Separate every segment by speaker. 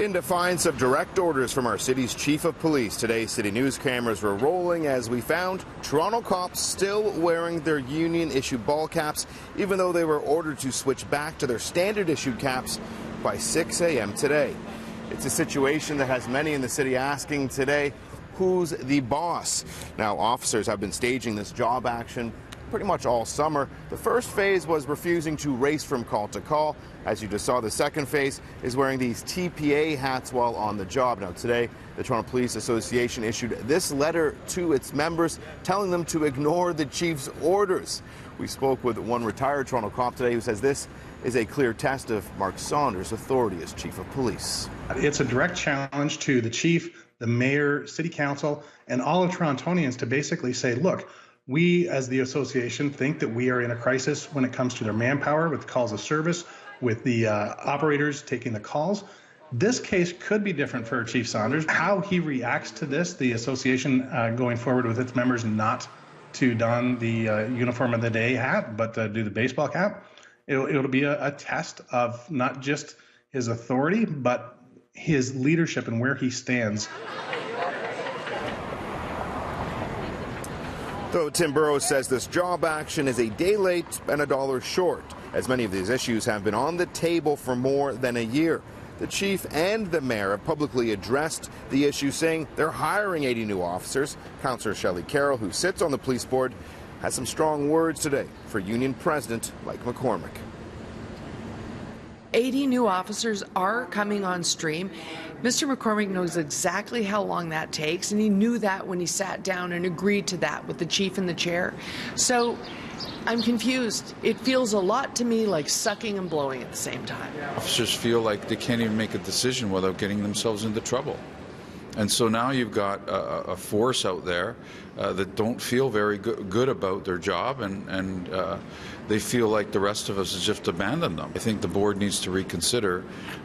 Speaker 1: In defiance of direct orders from our city's chief of police, today city news cameras were rolling as we found Toronto cops still wearing their union-issued ball caps, even though they were ordered to switch back to their standard-issued caps by 6 a.m. today. It's a situation that has many in the city asking today, who's the boss? Now, officers have been staging this job action pretty much all summer. The first phase was refusing to race from call to call. As you just saw, the second phase is wearing these TPA hats while on the job. Now today, the Toronto Police Association issued this letter to its members telling them to ignore the chief's orders. We spoke with one retired Toronto cop today who says this is a clear test of Mark Saunders' authority as chief of police.
Speaker 2: It's a direct challenge to the chief, the mayor, city council, and all of Torontonians to basically say, look, we as the association think that we are in a crisis when it comes to their manpower, with calls of service, with the operators taking the calls. This case could be different for Chief Saunders. How he reacts to this, the association going forward with its members not to don the uniform of the day hat, but do the baseball cap, it'll be a test of not just his authority, but his leadership and where he stands.
Speaker 1: Though Tim Burrows says this job action is a day late and $1 short, as many of these issues have been on the table for more than a year. The chief and the mayor have publicly addressed the issue, saying they're hiring 80 new officers. Councillor Shelley Carroll, who sits on the police board, has some strong words today for Union President Mike McCormick.
Speaker 3: 80 new officers are coming on stream. Mr. McCormick knows exactly how long that takes, and he knew that when he sat down and agreed to that with the chief in the chair. So I'm confused. It feels a lot to me like sucking and blowing at the same time.
Speaker 4: Officers feel like they can't even make a decision without getting themselves into trouble. And so now you've got a force out there that don't feel very good about their job, and they feel like the rest of us has just abandoned them. I think the board needs to reconsider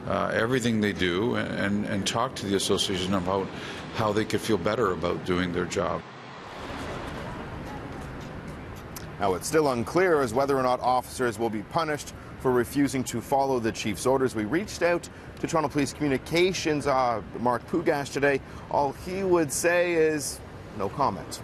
Speaker 4: everything they do and talk to the association about how they could feel better about doing their job.
Speaker 1: Now, it's still unclear as whether or not officers will be punished for refusing to follow the chief's orders. We reached out to Toronto Police Communications, Mark Pugash, today. All he would say is no comment.